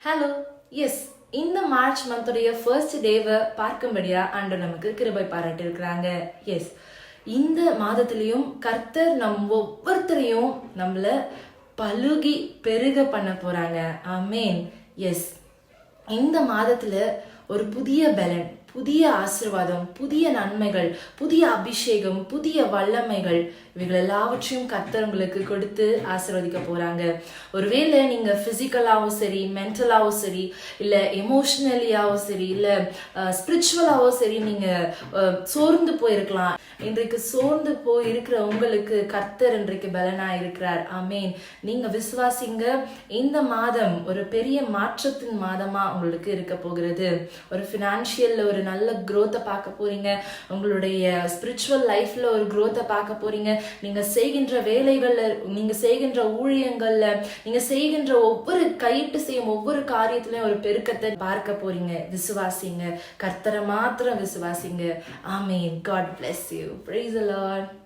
Hello yes இந்த March மந்தோடைய first டேவை பார்க்கும்படியா ஆண்டவர் நமக்கு கிருபை பாராட்டி இருக்கிறாங்க. எஸ் இந்த மாதத்திலையும் கர்த்தர் ஒவ்வொருத்தரையும் நம்மள பலுகி பெருக பண்ண போறாங்க. ஆமேன். எஸ் இந்த மாதத்துல ஒரு புதிய பலன், புதிய ஆசீர்வாதம், புதிய நன்மைகள், புதிய அபிஷேகம், புதிய வல்லமைகள், இவைகள் எல்லாவற்றையும் கர்த்தர் உங்களுக்கு கொடுத்து ஆசீர்வதிக்க போறாங்க. ஒருவேளை நீங்க பிசிக்கலாவும் சரி, மென்டலாவும் சரி, இல்ல எமோஷனலியாவும் சரி, இல்ல ஸ்பிரிச்சுவலாவும் சரி, நீங்க சோர்ந்து போயிருக்கலாம். இன்றைக்கு சோர்ந்து போய் இருக்கிற உங்களுக்கு கர்த்தர் இன்றைக்கு பலனா இருக்கிறார். ஆமேன். நீங்க விசுவாசிங்க. இந்த மாதம் ஒரு பெரிய மாற்றத்தின் மாதமா உங்களுக்கு இருக்க போகிறது. ஒரு பினான்சியல்ல ஒரு நல்ல growth பார்க்க போறீங்க. உங்களுடைய ஸ்பிரிச்சுவல் லைஃப்ல ஒரு growth பார்க்க போறீங்க. நீங்க செய்கின்ற வேலைகள்ல, நீங்க செய்கின்ற ஊழியங்கள்ல, நீங்க செய்கின்ற ஒவ்வொரு கையிட்டு செய்யும் ஒவ்வொரு காரியத்திலையும் ஒரு பெருக்கத்தை பார்க்க போறீங்க. விசுவாசிங்க. கர்த்தரை மாத்திரம் விசுவாசிங்க. ஆமேன். God bless you. Praise the Lord.